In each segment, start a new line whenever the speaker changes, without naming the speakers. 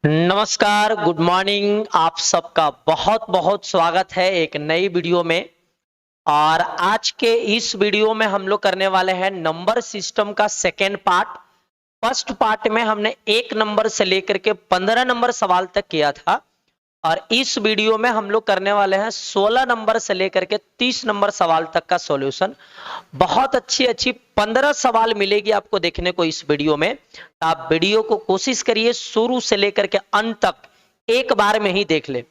नमस्कार, good morning. आप सबका बहुत बहुत स्वागत है एक नई वीडियो में। और आज के इस वीडियो में हम लोग करने वाले हैं नंबर सिस्टम का सेकेंड पार्ट। फर्स्ट पार्ट में हमने 1 नंबर से लेकर के 15 नंबर सवाल तक किया था, और इस वीडियो में हम लोग करने वाले हैं 16 नंबर से लेकर के 30 नंबर सवाल तक का सॉल्यूशन। बहुत अच्छी अच्छी 15 सवाल मिलेगी आपको देखने को इस वीडियो में। तो आप वीडियो को कोशिश करिए शुरू से लेकर के अंत तक एक बार में ही देख ले।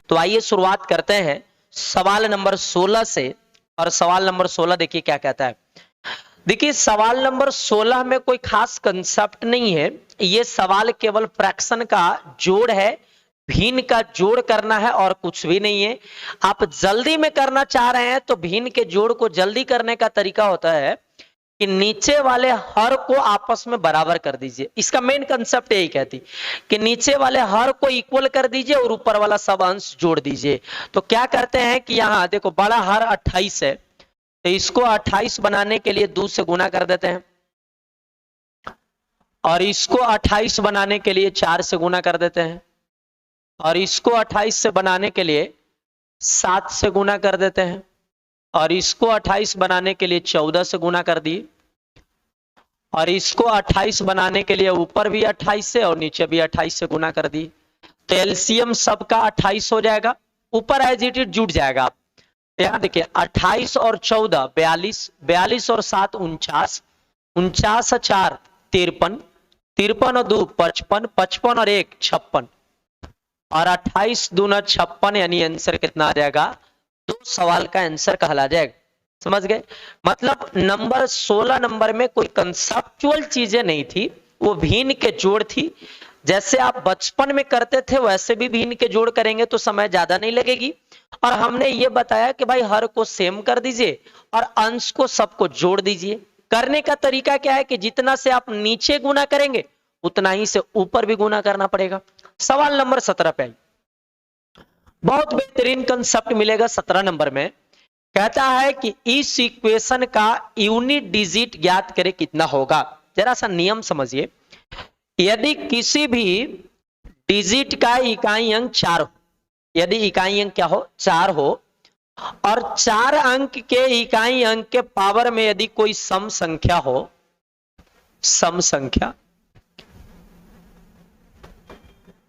तो आइए शुरुआत करते हैं सवाल नंबर 16 से। और सवाल नंबर 16 देखिए क्या कहता है। देखिए सवाल नंबर 16 में कोई खास कंसेप्ट नहीं है। ये सवाल केवल फ्रैक्शन का जोड़ है, भिन्न का जोड़ करना है और कुछ भी नहीं है। आप जल्दी में करना चाह रहे हैं तो भिन्न के जोड़ को जल्दी करने का तरीका होता है कि नीचे वाले हर को आपस में बराबर कर दीजिए। इसका मेन कंसेप्ट यही कहती कि नीचे वाले हर को इक्वल कर दीजिए और ऊपर वाला सब अंश जोड़ दीजिए। तो क्या करते हैं कि यहाँ देखो बड़ा हर 28 है, तो इसको 28 बनाने के लिए 2 से गुना कर देते हैं, और इसको 28 बनाने के लिए 4 से गुना कर देते हैं, और इसको 28 से बनाने के लिए 7 से गुना कर देते हैं, और इसको 28 बनाने के लिए 14 से गुना कर दिए, और इसको 28 बनाने के लिए ऊपर भी 28 से और नीचे भी 28 से गुना कर दिए। तो एलसीएम सबका 28 हो जाएगा, ऊपर एज इट इज जुड़ जाएगा। यहाँ देखिए 28 और 14 42, 42 और 7 49, 49 और 4 53, 53 और 2 55, 55 और 1 56, और 28 दूना 56, यानी आंसर कितना आ जाएगा? 2 सवाल का आंसर कहला जाएगा। समझ गए? मतलब नंबर 16 नंबर में कोई कंसेप्चुअल चीजें नहीं थी, वो भिन्न के जोड़ थी। जैसे आप बचपन में करते थे वैसे भी भिन्न के जोड़ करेंगे तो समय ज्यादा नहीं लगेगी। और हमने ये बताया कि भाई हर को सेम कर दीजिए और अंश को सबको जोड़ दीजिए। करने का तरीका क्या है कि जितना से आप नीचे गुना करेंगे उतना ही से ऊपर भी गुना करना पड़ेगा। सवाल नंबर 17 पे बहुत बेहतरीन कंसेप्ट मिलेगा 17 नंबर में। कहता है कि इस इक्वेशन का यूनिट डिजिट ज्ञात करें कितना होगा। जरा सा नियम समझिए। यदि किसी भी डिजिट का इकाई अंक 4 हो, यदि इकाई अंक क्या हो? 4 हो, और 4 अंक के इकाई अंक के पावर में यदि कोई सम संख्या हो, सम संख्या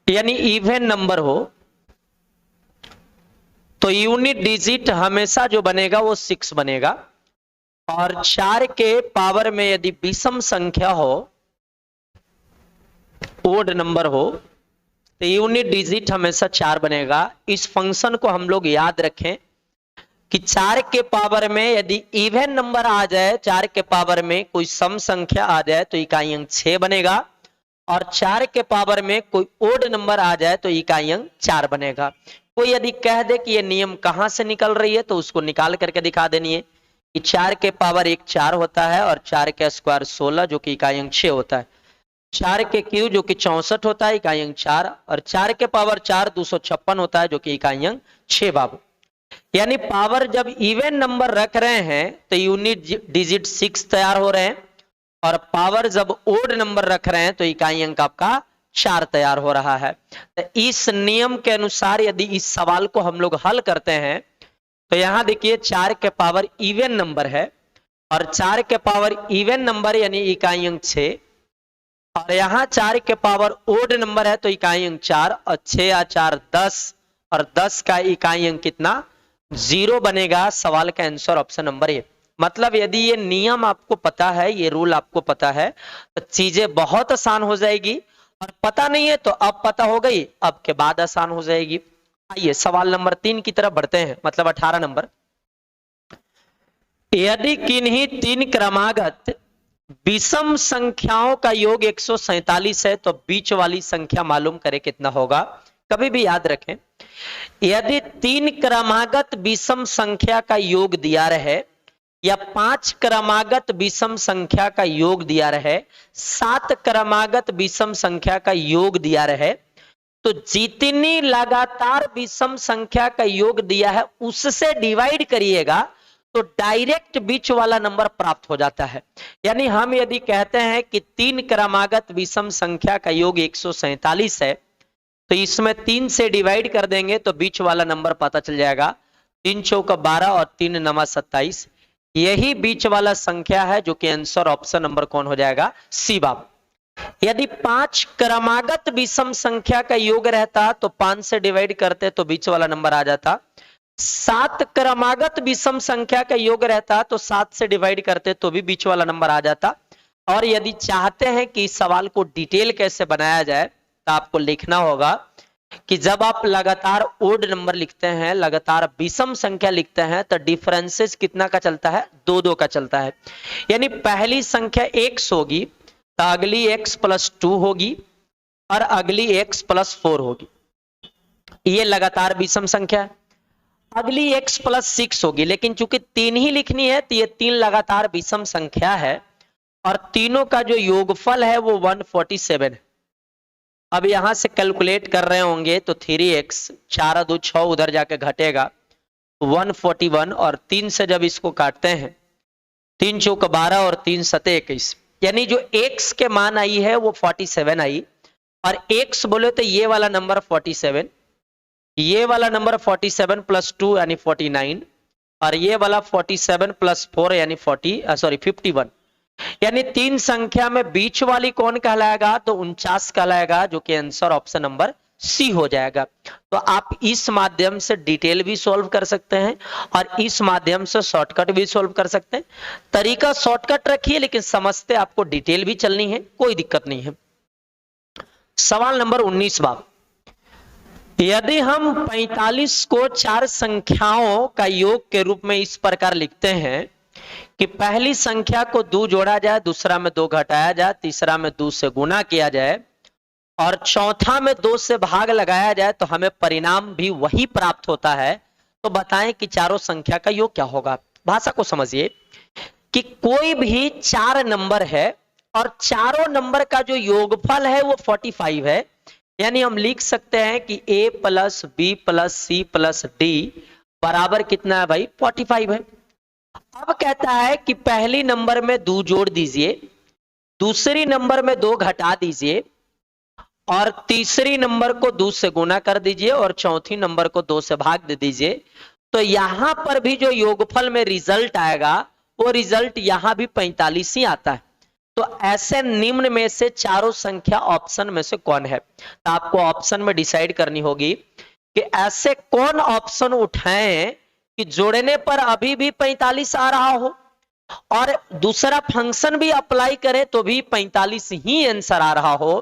यानी इवन नंबर हो, तो यूनिट डिजिट हमेशा जो बनेगा वो 6 बनेगा। और 4 के पावर में यदि विषम संख्या हो, ओड नंबर हो, तो यूनिट डिजिट हमेशा 4 बनेगा। इस फंक्शन को हम लोग याद रखें कि 4 के पावर में यदि इवन नंबर आ जाए, 4 के पावर में कोई सम संख्या आ जाए तो इकाई अंक 6 बनेगा, और 4 के पावर में कोई ओड नंबर आ जाए तो इकाई अंक 4 बनेगा। कोई यदि कह दे कि ये नियम कहां से निकल रही है तो उसको निकाल करके दिखा देनी है कि 4 के पावर 1 4 होता है, और 4 के स्क्वायर 16 जो कि इकाई अंक 6 होता है, 4 के क्यूब जो कि 64 होता है इकाई अंक 4, और 4 के पावर 4 256 होता है जो कि इकाई अंक 6 बाबू। यानी पावर जब इवन नंबर रख रहे हैं तो यूनिट डिजिट 6 तैयार हो रहे हैं, और पावर जब ओड नंबर रख रहे हैं तो इकाई अंक आपका 4 तैयार हो रहा है। तो इस नियम के अनुसार यदि इस सवाल को हम लोग हल करते हैं तो यहां देखिए 4 के पावर इवन नंबर है, और 4 के पावर इवन नंबर यानी इकाई अंक 6, और यहां 4 के पावर ओड नंबर है तो इकाई अंक 4, और 6 या 4 10, और 10 का इकाई अंक कितना? 0 बनेगा। सवाल का आंसर ऑप्शन नंबर ए। मतलब यदि ये नियम आपको पता है, ये रूल आपको पता है, तो चीजें बहुत आसान हो जाएगी। और पता नहीं है तो अब पता हो गई, अब के बाद आसान हो जाएगी। आइए सवाल नंबर 3 की तरफ बढ़ते हैं, मतलब 18 नंबर। यदि किन्हीं 3 क्रमागत विषम संख्याओं का योग 147 है तो बीच वाली संख्या मालूम करें कितना होगा। कभी भी याद रखें, यदि 3 क्रमागत विषम संख्या का योग दिया रहे, या 5 क्रमागत विषम संख्या का योग दिया रहे, 7 क्रमागत विषम संख्या का योग दिया रहे, तो जितनी लगातार विषम संख्या का योग दिया है उससे डिवाइड करिएगा तो डायरेक्ट बीच वाला नंबर प्राप्त हो जाता है। यानी हम यदि कहते हैं कि 3 क्रमागत विषम संख्या का योग 147 है, तो इसमें 3 से डिवाइड कर देंगे तो बीच वाला नंबर पता चल जाएगा। 3 चौका 12 और 3 नमा 27, यही बीच वाला संख्या है, जो कि आंसर ऑप्शन नंबर कौन हो जाएगा? सी बाब। यदि 5 क्रमागत विषम संख्या का योग रहता तो 5 से डिवाइड करते तो बीच वाला नंबर आ जाता। 7 क्रमागत विषम संख्या का योग रहता तो 7 से डिवाइड करते तो भी बीच वाला नंबर आ जाता। और यदि चाहते हैं कि इस सवाल को डिटेल कैसे बनाया जाए तो आपको लिखना होगा कि जब आप लगातार ओड नंबर लिखते हैं, लगातार विषम संख्या लिखते हैं, तो डिफरेंसेस कितना का चलता है? 2-2 का चलता है। यानी पहली संख्या x होगी तो अगली x + 2 होगी और अगली x + 4 होगी। ये लगातार विषम संख्या है। अगली x + 6 होगी, लेकिन चूंकि 3 ही लिखनी है तो ये 3 लगातार विषम संख्या है और तीनों का जो योगफल है वो 147 है। अब यहां से कैलकुलेट कर रहे होंगे तो 3x 4 2 6 उधर जाके घटेगा 141, और 3 से जब इसको काटते हैं 3 चौका 12 और 3 सते 21, यानी जो x के मान आई है वो 47 आई। और x बोले तो ये वाला नंबर 47, ये वाला नंबर 47 + 2 यानी 49, और ये वाला 47 + 4 यानी 51। यानी 3 संख्या में बीच वाली कौन कहलाएगा? तो 49 कहलाएगा, जो कि आंसर ऑप्शन नंबर सी हो जाएगा। तो आप इस माध्यम से डिटेल भी सॉल्व कर सकते हैं और इस माध्यम से शॉर्टकट भी सॉल्व कर सकते हैं। तरीका शॉर्टकट रखिए, लेकिन समझते आपको डिटेल भी चलनी है, कोई दिक्कत नहीं है। सवाल नंबर 19 बाब, यदि हम 45 को 4 संख्याओं का योग के रूप में इस प्रकार लिखते हैं कि पहली संख्या को 2 जोड़ा जाए, दूसरा में 2 घटाया जाए, तीसरा में 2 से गुना किया जाए और चौथा में 2 से भाग लगाया जाए, तो हमें परिणाम भी वही प्राप्त होता है। तो बताएं कि चारों संख्या का योग क्या होगा। भाषा को समझिए कि कोई भी 4 नंबर है और चारों नंबर का जो योगफल है वो 45 है। यानी हम लिख सकते हैं कि a + b + c + d बराबर कितना है भाई? 45 है। अब कहता है कि पहली नंबर में 2 जोड़ दीजिए, दूसरी नंबर में 2 घटा दीजिए और तीसरी नंबर को 2 से गुना कर दीजिए और चौथी नंबर को 2 से भाग दे दीजिए। तो यहां पर भी जो योगफल में रिजल्ट आएगा वो रिजल्ट यहां भी 45 ही आता है। तो ऐसे निम्न में से चारों संख्या ऑप्शन में से कौन है? तो आपको ऑप्शन में डिसाइड करनी होगी कि ऐसे कौन ऑप्शन उठाएं कि जोड़ने पर अभी भी 45 आ रहा हो और दूसरा फंक्शन भी अप्लाई करे तो भी 45 ही आंसर आ रहा हो।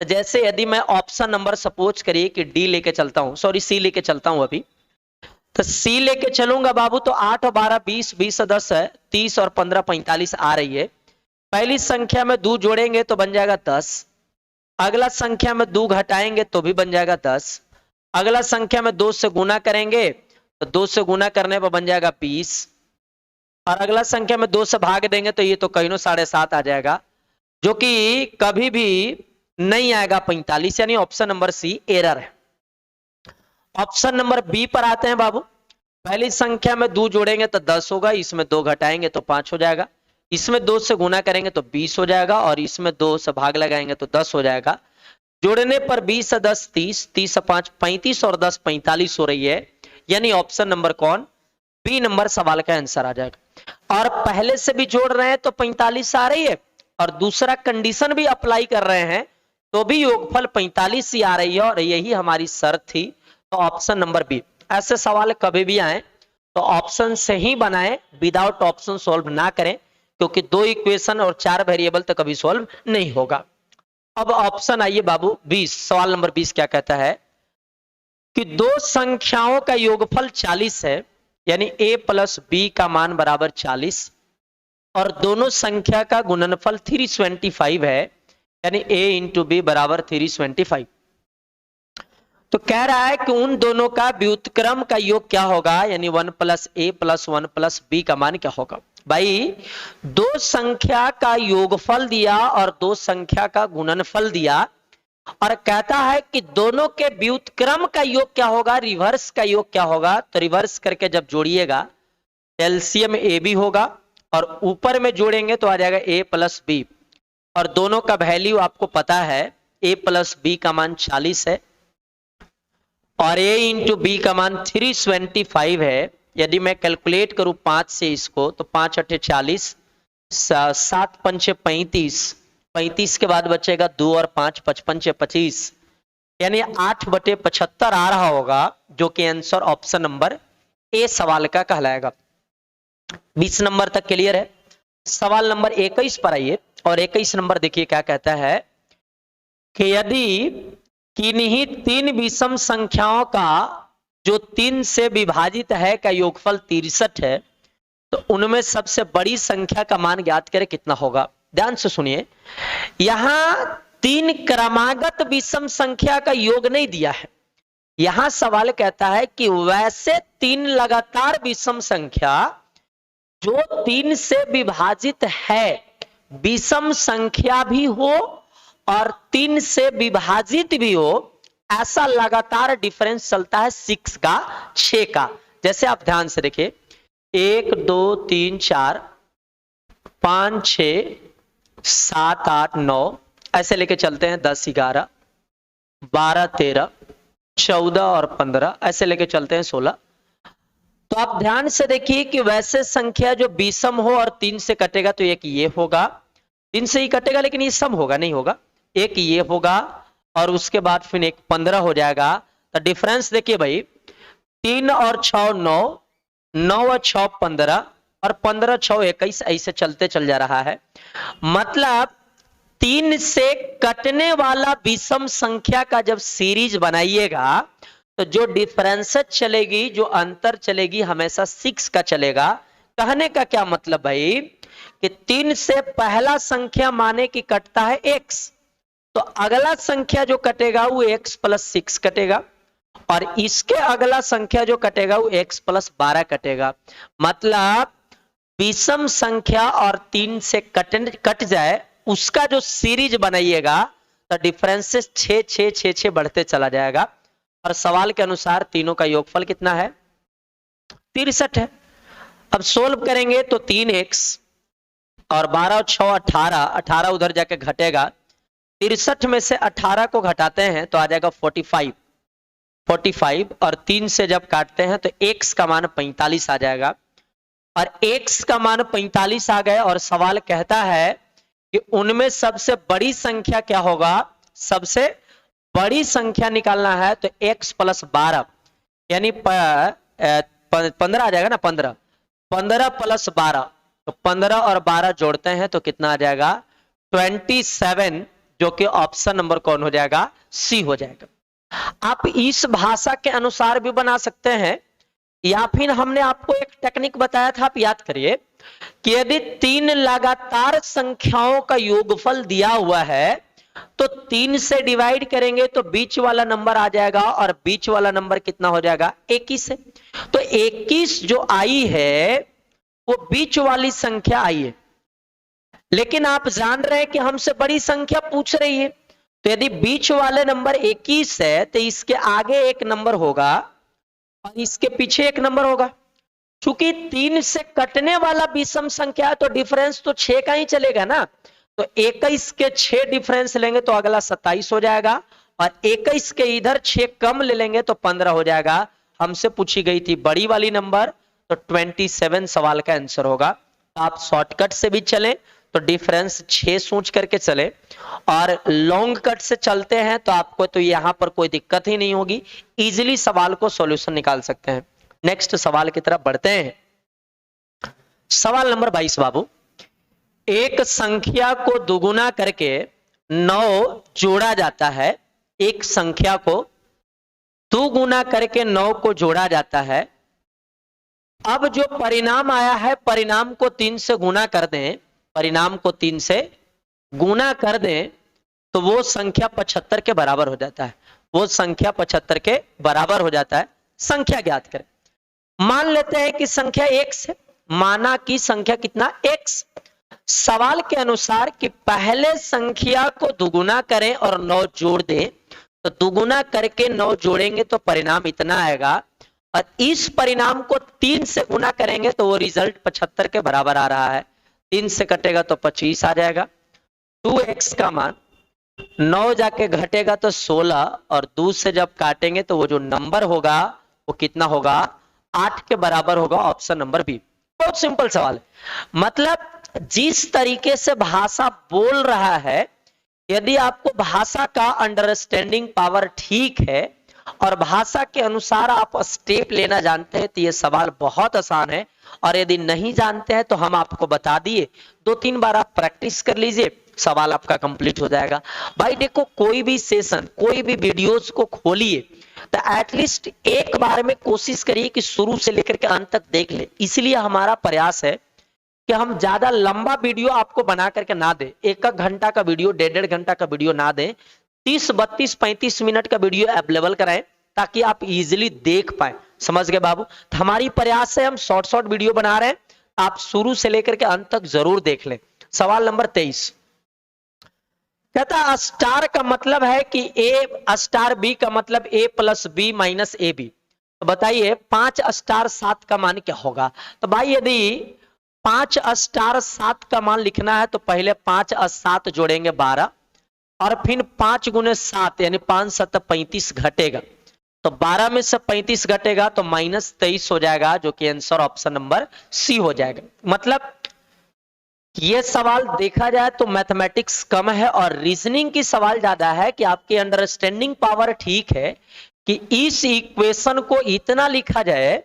तो जैसे यदि मैं ऑप्शन नंबर सपोज करिए कि डी लेके चलता हूं, सॉरी सी लेके चलता हूं अभी, तो सी लेके चलूंगा बाबू, तो 8 और 12 20, 20 और 10 है 30 और 15 45 आ रही है। पहली संख्या में 2 जोड़ेंगे तो बन जाएगा 10, अगला संख्या में 2 घटाएंगे तो भी बन जाएगा 10, अगला संख्या में 2 से गुना करेंगे तो 2 से गुना करने पर बन जाएगा 20, और अगला संख्या में 2 से भाग देंगे तो ये तो कहीं 7.5 आ जाएगा, जो कि कभी भी नहीं आएगा 45। यानी ऑप्शन नंबर सी एरर है। ऑप्शन नंबर बी पर आते हैं बाबू। पहली संख्या में 2 जोड़ेंगे तो 10 होगा, इसमें 2 घटाएंगे तो 5 हो जाएगा, इसमें 2 से गुना करेंगे तो 20 हो जाएगा और इसमें 2 से भाग लगाएंगे तो 10 हो जाएगा। जोड़ने पर 20 से 10 30, 30 से 5 35 और 10 45 हो रही है। यानी ऑप्शन नंबर कौन? बी नंबर सवाल का आंसर आ जाएगा। और पहले से भी जोड़ रहे हैं तो 45 आ रही है और दूसरा कंडीशन भी अप्लाई कर रहे हैं तो भी योगफल 45 ही आ रही है और यही हमारी शर्त थी। तो ऑप्शन नंबर बी। ऐसे सवाल कभी भी आए तो ऑप्शन से ही बनाएं, विदाउट ऑप्शन सॉल्व ना करें, क्योंकि 2 इक्वेशन और 4 वेरिएबल तो कभी सॉल्व नहीं होगा। अब ऑप्शन आइए बाबू 20, सवाल नंबर 20 क्या कहता है कि 2 संख्याओं का योगफल 40 है, यानी a + b का मान बराबर 40 और दोनों संख्या का गुणनफल 325 है, यानी a × b बराबर 325। तो कह रहा है कि उन दोनों का व्युत्क्रम का योग क्या होगा, यानी 1 + a + 1 + b का मान क्या होगा। भाई 2 संख्या का योगफल दिया और 2 संख्या का गुणनफल दिया, और कहता है कि दोनों के व्युत्क्रम का योग क्या होगा, रिवर्स का योग क्या होगा। तो रिवर्स करके जब जोड़िएगा एलसीएम ए बी होगा और ऊपर में जोड़ेंगे तो आ जाएगा ए प्लस बी, और दोनों का वैल्यू आपको पता है a प्लस बी का मान 40 है और a इंटू बी का मान 325 है। यदि मैं कैलकुलेट करूं 5 से इसको तो 5 अट्ठे 40, 7 पंचे 35, 35 के बाद बचेगा 2 और 5 55 से 25, यानी 8/75 आ रहा होगा, जो कि आंसर ऑप्शन नंबर ए सवाल का कहलाएगा। 20 नंबर तक क्लियर है। सवाल नंबर 21 पर आइए और 21 नंबर देखिए क्या कहता है कि यदि किन्हीं 3 विषम संख्याओं का जो 3 से विभाजित है का योगफल 63 है, तो उनमें सबसे बड़ी संख्या का मान ज्ञात करें कितना होगा। ध्यान से सुनिए, यहां 3 क्रमागत विषम संख्या का योग नहीं दिया है। यहां सवाल कहता है कि वैसे 3 लगातार विषम संख्या जो 3 से विभाजित है, विषम संख्या भी हो और 3 से विभाजित भी हो, ऐसा लगातार डिफरेंस चलता है 6 का, 6 का। जैसे आप ध्यान से देखिए 1 2 3 4 5 6 7 8 9 ऐसे लेके चलते हैं, 10 11 12 13 14 और 15 ऐसे लेके चलते हैं 16। तो आप ध्यान से देखिए कि वैसे संख्या जो विषम हो और 3 से कटेगा तो एक ये होगा, 3 से ही कटेगा लेकिन ये सम होगा नहीं होगा, एक ये होगा और उसके बाद फिर एक 15 हो जाएगा। तो डिफरेंस देखिए भाई, 3 और 6 9, 9 और 6 15 और 15 6 21 ऐसे चलते चल जा रहा है। मतलब 3 से कटने वाला विषम संख्या का जब सीरीज बनाइएगा तो जो डिफरेंस चलेगी, जो अंतर चलेगी, हमेशा 6 का चलेगा। कहने का क्या मतलब भाई कि 3 से पहला संख्या माने कि कटता है x, तो अगला संख्या जो कटेगा वो x प्लस 6 कटेगा और इसके अगला संख्या जो कटेगा वो x प्लस 12 कटेगा। मतलब विषम संख्या और 3 से कट जाए, उसका जो सीरीज बनाइएगा तो डिफरेंसेस 6 6 6 6 बढ़ते चला जाएगा। और सवाल के अनुसार तीनों का योगफल कितना है, 63 है। अब सोल्व करेंगे तो 3x और 12 और 6 18, 18 उधर जाके घटेगा, 63 में से 18 को घटाते हैं तो आ जाएगा 45, 45 और 3 से जब काटते हैं तो x का मान 45 आ जाएगा और x का मान 45 आ गए। और सवाल कहता है कि उनमें सबसे बड़ी संख्या क्या होगा, सबसे बड़ी संख्या निकालना है तो x प्लस 12 यानी 15 आ जाएगा ना, 15 प्लस 12, तो 15 और 12 जोड़ते हैं तो कितना आ जाएगा 27, जो कि ऑप्शन नंबर कौन हो जाएगा, सी हो जाएगा। आप इस भाषा के अनुसार भी बना सकते हैं या फिर हमने आपको एक टेक्निक बताया था, आप याद करिए कि यदि 3 लगातार संख्याओं का योगफल दिया हुआ है तो 3 से डिवाइड करेंगे तो बीच वाला नंबर आ जाएगा और बीच वाला नंबर कितना हो जाएगा 21 है। तो 21 जो आई है वो बीच वाली संख्या आई है, लेकिन आप जान रहे हैं कि हमसे बड़ी संख्या पूछ रही है, तो यदि बीच वाले नंबर 21 है तो इसके आगे एक नंबर होगा और इसके पीछे एक नंबर होगा। चूंकि 3 से कटने वाला विषम संख्या है तो डिफरेंस तो 6 का ही चलेगा ना, तो 21 के 6 डिफरेंस लेंगे तो अगला 27 हो जाएगा और 21 के इधर 6 कम ले लेंगे तो 15 हो जाएगा। हमसे पूछी गई थी बड़ी वाली नंबर, तो 27 सवाल का आंसर होगा। तो आप शॉर्टकट से भी चलें तो डिफरेंस 6 सोच करके चले और लॉन्ग कट से चलते हैं तो आपको तो यहां पर कोई दिक्कत ही नहीं होगी, इजीली सवाल को सॉल्यूशन निकाल सकते हैं। नेक्स्ट सवाल की तरफ बढ़ते हैं। सवाल नंबर 22 बाबू, एक संख्या को दुगुना करके 9 जोड़ा जाता है, एक संख्या को दुगुना करके 9 को जोड़ा जाता है। अब जो परिणाम आया है, परिणाम को 3 से गुना कर दें, परिणाम को 3 से गुना कर दें तो वो संख्या 75 के बराबर हो जाता है, वो संख्या 75 के बराबर हो जाता है। संख्या ज्ञात करें। मान लेते हैं कि संख्या x है, माना कि संख्या कितना x, सवाल के अनुसार कि पहले संख्या को दुगुना करें और 9 जोड़ दें, तो दुगुना करके 9 जोड़ेंगे तो परिणाम इतना आएगा, और इस परिणाम को 3 से गुना करेंगे तो वो रिजल्ट 75 के बराबर आ रहा है। 3 से कटेगा तो 25 आ जाएगा। 2x का मान 9 जाके घटेगा तो 16, और 2 से जब काटेंगे तो वो जो नंबर होगा वो कितना होगा, 8 के बराबर होगा। Option number B. बहुत सिंपल सवाल है। मतलब जिस तरीके से भाषा बोल रहा है, यदि आपको भाषा का अंडरस्टैंडिंग पावर ठीक है और भाषा के अनुसार आप स्टेप लेना जानते हैं तो ये सवाल बहुत आसान है। और यदि नहीं जानते हैं तो हम आपको बता दिए, 2-3 बार आप प्रैक्टिस कर लीजिए, सवाल आपका कंप्लीट हो जाएगा। भाई देखो, कोई भी सेशन, कोई भी वीडियोस को खोलिए तो एटलीस्ट एक बार में कोशिश करिए कि शुरू से लेकर के अंत तक देख ले। इसलिए हमारा प्रयास है कि हम ज्यादा लंबा वीडियो आपको बना करके ना दें। 1 घंटा का वीडियो, 1.5 घंटा का वीडियो ना दें, 30, 32, 35 मिनट का वीडियो अवेलेबल कराएं ताकि आप इजीली देख पाए। समझ गए बाबू? तो हमारी प्रयास है, हम शॉर्ट वीडियो बना रहे हैं, आप शुरू से लेकर के अंत तक जरूर देख लें। सवाल नंबर 23 कहता स्टार का मतलब है कि ए स्टार बी का मतलब A plus B minus A B. तो बताइए 5 स्टार 7 का मान क्या होगा? तो भाई यदि 5 स्टार 7 का मान लिखना है तो पहले 5 और 7 जोड़ेंगे 12, और फिर 5 गुने 7 यानी 5 7 35 घटेगा, तो 12 में से 35 घटेगा तो -23 हो जाएगा, जो कि आंसर ऑप्शन नंबर सी हो जाएगा। मतलब ये सवाल देखा जाए तो मैथमेटिक्स कम है और रीजनिंग की सवाल ज्यादा है कि आपकी अंडरस्टैंडिंग पावर ठीक है कि इस इक्वेशन को इतना लिखा जाए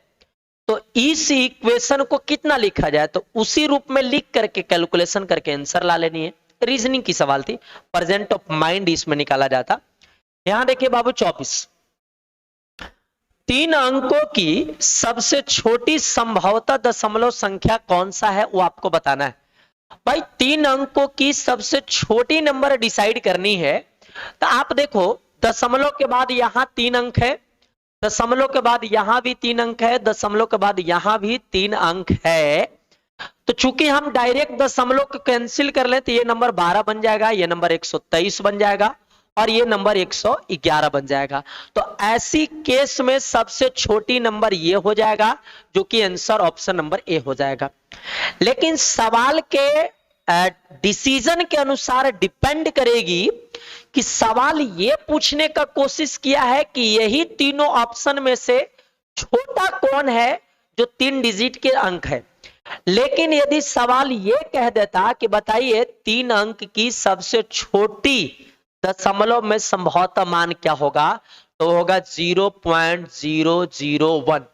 तो इस इक्वेशन को कितना लिखा जाए, तो उसी रूप में लिख करके कैलकुलेशन करके आंसर ला लेनी है। रीजनिंग की सवाल थी, प्रेजेंट ऑफ माइंड इसमें निकाला जाता। यहां देखिए बाबू 24, 3 अंकों की सबसे छोटी संभवतः दशमलव संख्या कौन सा है वो आपको बताना है। भाई 3 अंकों की सबसे छोटी नंबर डिसाइड करनी है, तो आप देखो दशमलव के बाद यहां 3 अंक है, दशमलव के बाद यहां भी 3 अंक है, दशमलव के बाद यहां भी 3 अंक है। तो चूंकि हम डायरेक्ट दशमलव को कैंसिल कर लें तो ये नंबर 12 बन जाएगा, ये नंबर 123 बन जाएगा और ये नंबर 111 बन जाएगा। तो ऐसी केस में सबसे छोटी नंबर ये हो जाएगा, जो कि आंसर ऑप्शन नंबर ए हो जाएगा। लेकिन सवाल के डिसीजन के अनुसार डिपेंड करेगी कि सवाल ये पूछने का कोशिश किया है कि यही तीनों ऑप्शन में से छोटा कौन है जो 3 डिजिट के अंक है। लेकिन यदि सवाल ये कह देता कि बताइए 3 अंक की सबसे छोटी दशमलव में संभवतः मान क्या होगा, तो होगा 0.001,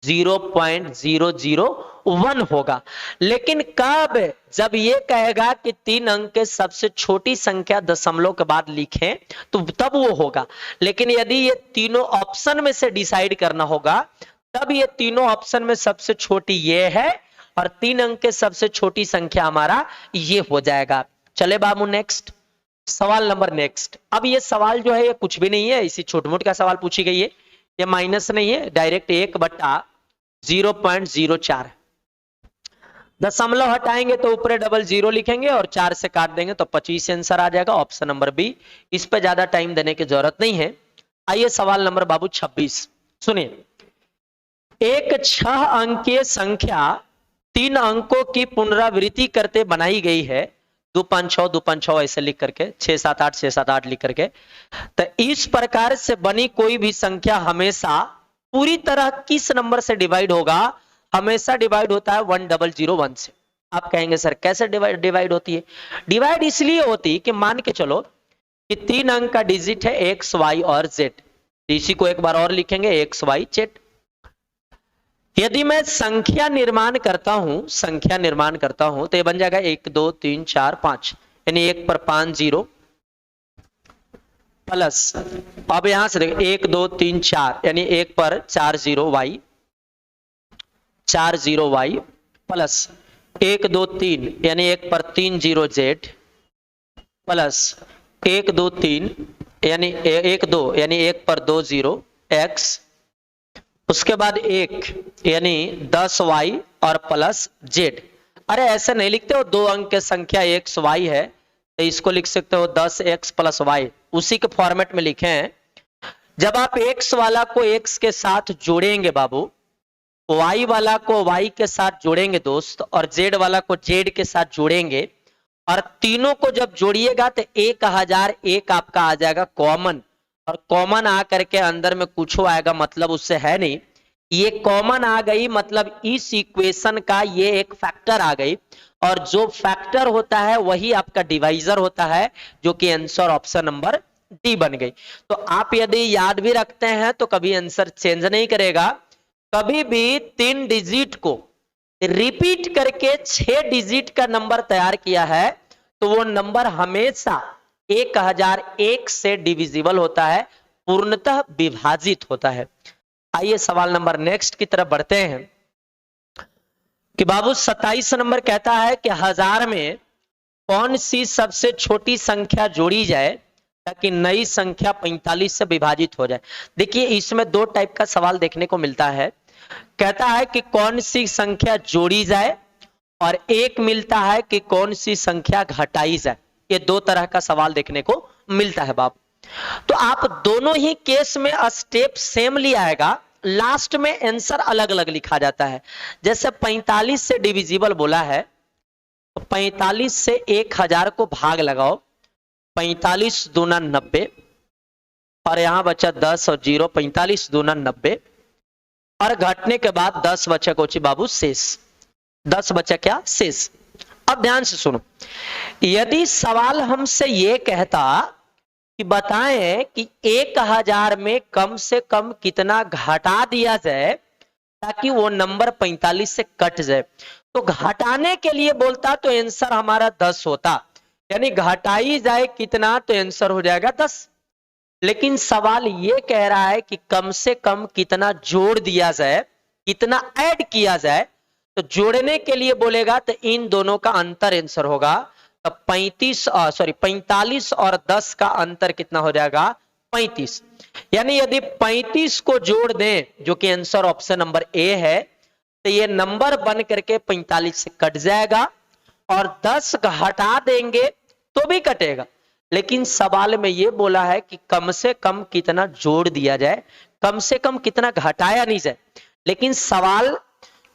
0.001 होगा। लेकिन कब? जब ये कहेगा कि 3 अंक के सबसे छोटी संख्या दशमलव के बाद लिखें तो तब वो होगा। लेकिन यदि ये तीनों ऑप्शन में से डिसाइड करना होगा तब ये तीनों ऑप्शन में सबसे छोटी ये है और 3 अंक के सबसे छोटी संख्या हमारा ये हो जाएगा। चले बाबू नेक्स्ट सवाल नंबर नेक्स्ट। अब ये सवाल जो है ये कुछ भी नहीं है, इसी छोटे मोटे का सवाल पूछी गई है, ये माइनस नहीं है, डायरेक्ट 1/0.04। दशमलव हटाएंगे तो ऊपर डबल जीरो लिखेंगे और 4 से काट देंगे तो 25 आंसर आ जाएगा, ऑप्शन नंबर बी। इस पे ज्यादा टाइम देने की जरूरत नहीं है। आइए सवाल नंबर बाबू 26 सुनिए। एक 6 अंकीय संख्या 3 अंकों की पुनरावृत्ति करते बनाई गई है, 256 256 ऐसे लिख करके, 678 678 लिख करके। तो इस प्रकार से बनी कोई भी संख्या हमेशा पूरी तरह किस नंबर से डिवाइड होगा? हमेशा डिवाइड होता है 1001 से। आप कहेंगे सर कैसे डिवाइड होती है? डिवाइड इसलिए होती कि मान के चलो कि 3 अंक का डिजिट है एक्स वाई और जेड, इसी को एक बार और लिखेंगे एक्स वाई जेड। यदि मैं संख्या निर्माण करता हूं तो ये बन जाएगा 1 2 3 4 5, यानी 1 पर 5 0 प्लस, अब यहां से देखिए 1 2 3 4 यानी 1 पर 4 0 वाई, 4 0 वाई प्लस 1 2 3 यानी 1 पर 3 0 जेड प्लस 1 2 3 यानी 1 2 यानी 1 पर 2 0 एक्स, उसके बाद 1 यानी 10 वाई और प्लस जेड। अरे ऐसे नहीं लिखते हो, 2 अंक के संख्या एक्स वाई है तो इसको लिख सकते हो 10x + y, उसी के फॉर्मेट में लिखे हैं। जब आप x वाला को x के साथ जोड़ेंगे बाबू, y वाला को y के साथ जोड़ेंगे दोस्त, और z वाला को z के साथ जोड़ेंगे, और तीनों को जब जोड़िएगा तो 1001 आपका आ जाएगा कॉमन, और कॉमन आ करके अंदर में कुछ आएगा मतलब उससे है नहीं, ये कॉमन आ गई मतलब इस इक्वेशन का ये एक फैक्टर आ गई, और जो फैक्टर होता है वही आपका डिवाइजर होता है, जो कि आंसर ऑप्शन नंबर डी बन गई। तो आप यदि याद भी रखते हैं तो कभी आंसर चेंज नहीं करेगा। कभी भी 3 डिजिट को रिपीट करके 6 डिजिट का नंबर तैयार किया है तो वो नंबर हमेशा 1001 से डिविजिबल होता है, पूर्णतः विभाजित होता है। आइए सवाल नंबर नेक्स्ट की तरफ बढ़ते हैं कि बाबू 27 नंबर कहता है कि 1000 में कौन सी सबसे छोटी संख्या जोड़ी जाए ताकि नई संख्या 45 से विभाजित हो जाए। देखिए इसमें 2 टाइप का सवाल देखने को मिलता है। कहता है कि कौन सी संख्या जोड़ी जाए, और एक मिलता है कि कौन सी संख्या घटाई जाए। ये 2 तरह का सवाल देखने को मिलता है बाबू। तो आप दोनों ही केस में स्टेप सेम लिया आएगा, लास्ट में आंसर अलग अलग लिखा जाता है। जैसे 45 से डिविजिबल बोला है तो 45 से 1000 को भाग लगाओ, 45 दूना 90, और यहां बचा 10 और 0, 45 दूना 90, और घटने के बाद 10 बचा कोची बाबू शेष, 10 बचा क्या शेष। अब ध्यान से सुनो, यदि सवाल हमसे ये कहता कि बताएं कि 1000 में कम से कम कितना घटा दिया जाए ताकि वो नंबर 45 से कट जाए, तो घटाने के लिए बोलता तो आंसर हमारा 10 होता, यानी घटाई जाए कितना तो आंसर हो जाएगा 10। लेकिन सवाल ये कह रहा है कि कम से कम कितना जोड़ दिया जाए, कितना ऐड किया जाए, तो जोड़ने के लिए बोलेगा तो इन दोनों का अंतर आंसर होगा। तो 45 और 10 का अंतर कितना हो जाएगा 35, यानी यदि 35 को जोड़ दें जो कि आंसर ऑप्शन नंबर ए है, तो ये नंबर बन करके 45 से कट जाएगा, और 10 घटा देंगे तो भी कटेगा। लेकिन सवाल में ये बोला है कि कम से कम कितना जोड़ दिया जाए, कम से कम कितना घटाया नहीं जाए। लेकिन सवाल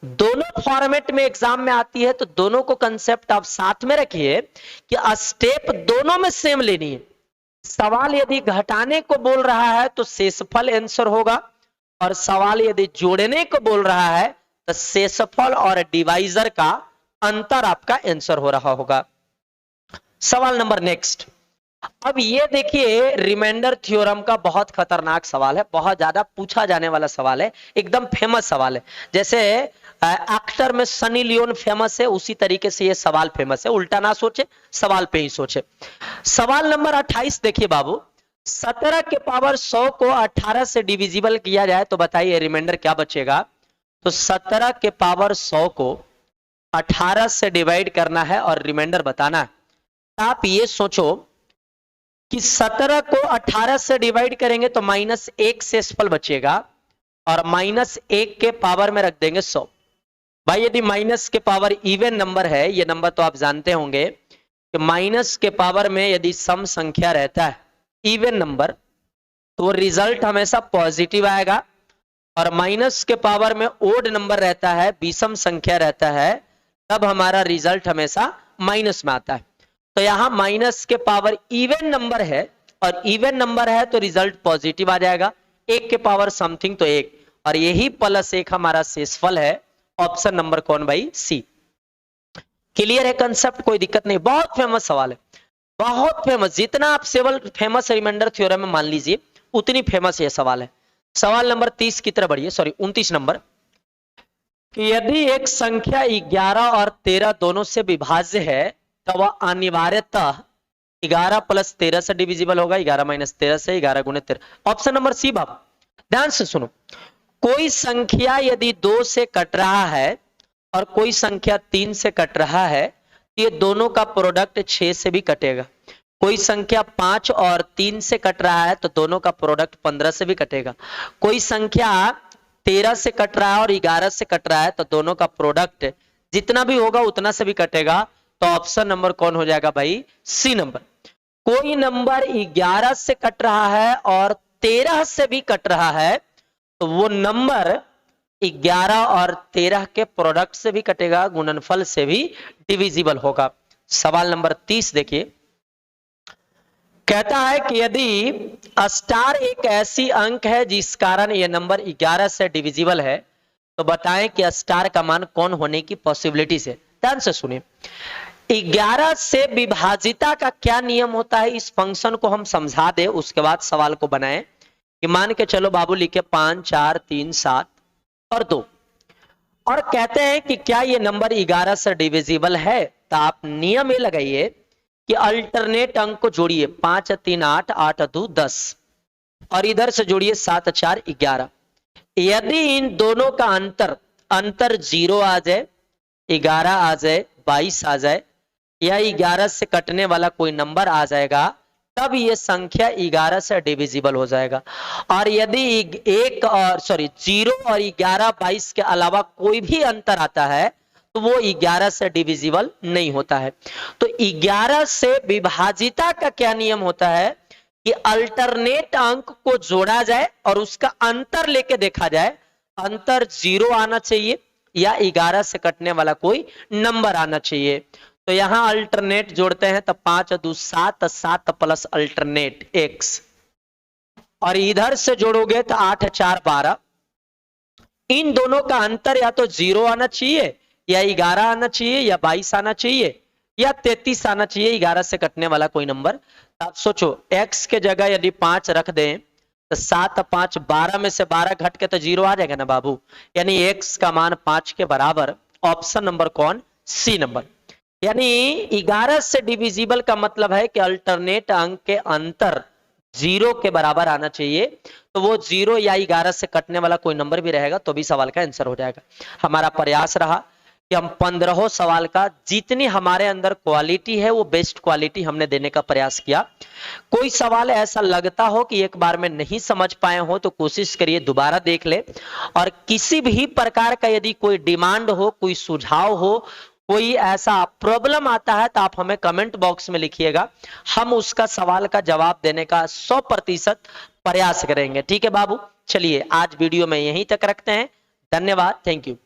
दोनों फॉर्मेट में एग्जाम में आती है तो दोनों को कंसेप्ट आप साथ में रखिए कि स्टेप दोनों में सेम लेनी है। सवाल यदि घटाने को बोल रहा है तो शेषफल आंसर होगा, और सवाल यदि जोड़ने को बोल रहा है तो शेषफल और डिवाइजर का अंतर आपका आंसर हो रहा होगा। सवाल नंबर नेक्स्ट। अब ये देखिए रिमाइंडर थ्योरम का बहुत खतरनाक सवाल है, बहुत ज्यादा पूछा जाने वाला सवाल है, एकदम फेमस सवाल है। जैसे एक्टर में सनी लियोन फेमस है, उसी तरीके से ये सवाल फेमस है। उल्टा ना सोचे, सवाल पे ही सोचे। सवाल नंबर 28 देखिए बाबू, 17 के पावर 100 को 18 से डिविजिबल किया जाए तो बताइए रिमाइंडर क्या बचेगा। तो 17 के पावर 100 को 18 से डिवाइड करना है और रिमाइंडर बताना है। आप ये सोचो कि 17 को 18 से डिवाइड करेंगे तो -1 शेषफल बचेगा, और -1 के पावर में रख देंगे 100। भाई यदि माइनस के पावर इवन नंबर है, ये नंबर तो आप जानते होंगे कि माइनस के पावर में यदि सम संख्या रहता है इवन नंबर तो रिजल्ट हमेशा पॉजिटिव आएगा, और माइनस के पावर में ओड नंबर रहता है, विषम संख्या रहता है, तब हमारा रिजल्ट हमेशा माइनस में आता है। तो यहां माइनस के पावर इवन नंबर है, और इवन नंबर है तो रिजल्ट पॉजिटिव आ जाएगा। 1 के पावर समथिंग तो 1, और यही +1 हमारा शेषफल है। ऑप्शन नंबर कौन भाई सी। क्लियर है कंसेप्ट, कोई दिक्कत नहीं। बहुत फेमस सवाल है, बहुत फेमस। जितना आप सेवल फेमस रिमाइंडर थ्योरम में मान लीजिए उतनी फेमस ये सवाल है। सवाल नंबर 30 की तरफ बढ़िए, सॉरी 29 नंबर। कि यदि एक संख्या 11 और 13 दोनों से विभाज्य है तो वह अनिवार्यतः 11 + 13 से डिविजिबल होगा, 11 - 13 से, 11 × 13। ऑप्शन नंबर सी बाबू। ध्यान से सुनो, कोई संख्या यदि 2 से कट रहा है और कोई संख्या 3 से कट रहा है, ये दोनों का प्रोडक्ट 6 से भी कटेगा। कोई संख्या 5 और 3 से कट रहा है तो दोनों का प्रोडक्ट 15 से भी कटेगा। कोई संख्या 13 से कट रहा है और 11 से कट रहा है तो दोनों का प्रोडक्ट जितना भी होगा उतना से भी कटेगा, तो ऑप्शन नंबर कौन हो जाएगा भाई? सी नंबर। कोई नंबर 11 से कट रहा है और 13 से भी कट रहा है, तो वो नंबर 11 और 13 के प्रोडक्ट से भी कटेगा, गुणनफल से भी डिविजिबल होगा। सवाल नंबर 30 देखिए, कहता है कि यदि स्टार एक ऐसी अंक है जिस कारण यह नंबर 11 से डिविजिबल है, तो बताएं कि स्टार का मान कौन होने की पॉसिबिलिटी है। ध्यान से सुनिए, 11 से विभाजिता का क्या नियम होता है, इस फंक्शन को हम समझा दे, उसके बाद सवाल को बनाएं। कि मान के चलो बाबू लिखे 5 4 3 7 और 2, और कहते हैं कि क्या ये नंबर 11 से डिविजिबल है, तो आप नियम ये लगाइए कि अल्टरनेट अंक को जोड़िए, 5 3 8 8 2 10, और इधर से जोड़िए 7 4 11। यदि इन दोनों का अंतर 0 आ जाए, 11 आ जाए, 22 आ जाए, या 11 से कटने वाला कोई नंबर आ जाएगा, तब ये संख्या 11 से डिविजिबल हो जाएगा। और यदि 0 और 11 22 के अलावा कोई भी अंतर आता है, तो वो 11 से डिविजिबल नहीं होता है। तो 11 से विभाजिता का क्या नियम होता है कि अल्टरनेट अंक को जोड़ा जाए और उसका अंतर लेके देखा जाए, अंतर 0 आना चाहिए या 11 से कटने वाला कोई नंबर आना चाहिए। तो यहां अल्टरनेट जोड़ते हैं, तो 5 2 7 7 प्लस अल्टरनेट x, और इधर से जोड़ोगे तो 8 4 12। इन दोनों का अंतर या तो 0 आना चाहिए, या 11 आना चाहिए, या 22 आना चाहिए, या 33 आना चाहिए, 11 से कटने वाला कोई नंबर। आप सोचो, x के जगह यदि 5 रख दें, तो 7 5 12 में से 12 घट के तो 0 आ जाएगा ना बाबू, यानी x का मान 5 के बराबर। ऑप्शन नंबर कौन? C number. यानी 11 से डिविजिबल का मतलब है कि अल्टरनेट अंक के अंतर 0 के बराबर आना चाहिए, तो वो 0 या 11 से कटने वाला कोई नंबर भी रहेगा तो भी सवाल का आंसर हो जाएगा। हमारा प्रयास रहा कि हम 15 सवाल का जितनी हमारे अंदर क्वालिटी है वो बेस्ट क्वालिटी हमने देने का प्रयास किया। कोई सवाल ऐसा लगता हो कि एक बार में नहीं समझ पाए हो, तो कोशिश करिए दोबारा देख ले, और किसी भी प्रकार का यदि कोई डिमांड हो, कोई सुझाव हो, कोई ऐसा प्रॉब्लम आता है, तो आप हमें कमेंट बॉक्स में लिखिएगा, हम उसका सवाल का जवाब देने का 100% प्रयास करेंगे। ठीक है बाबू, चलिए आज वीडियो में यहीं तक रखते हैं। धन्यवाद, थैंक यू।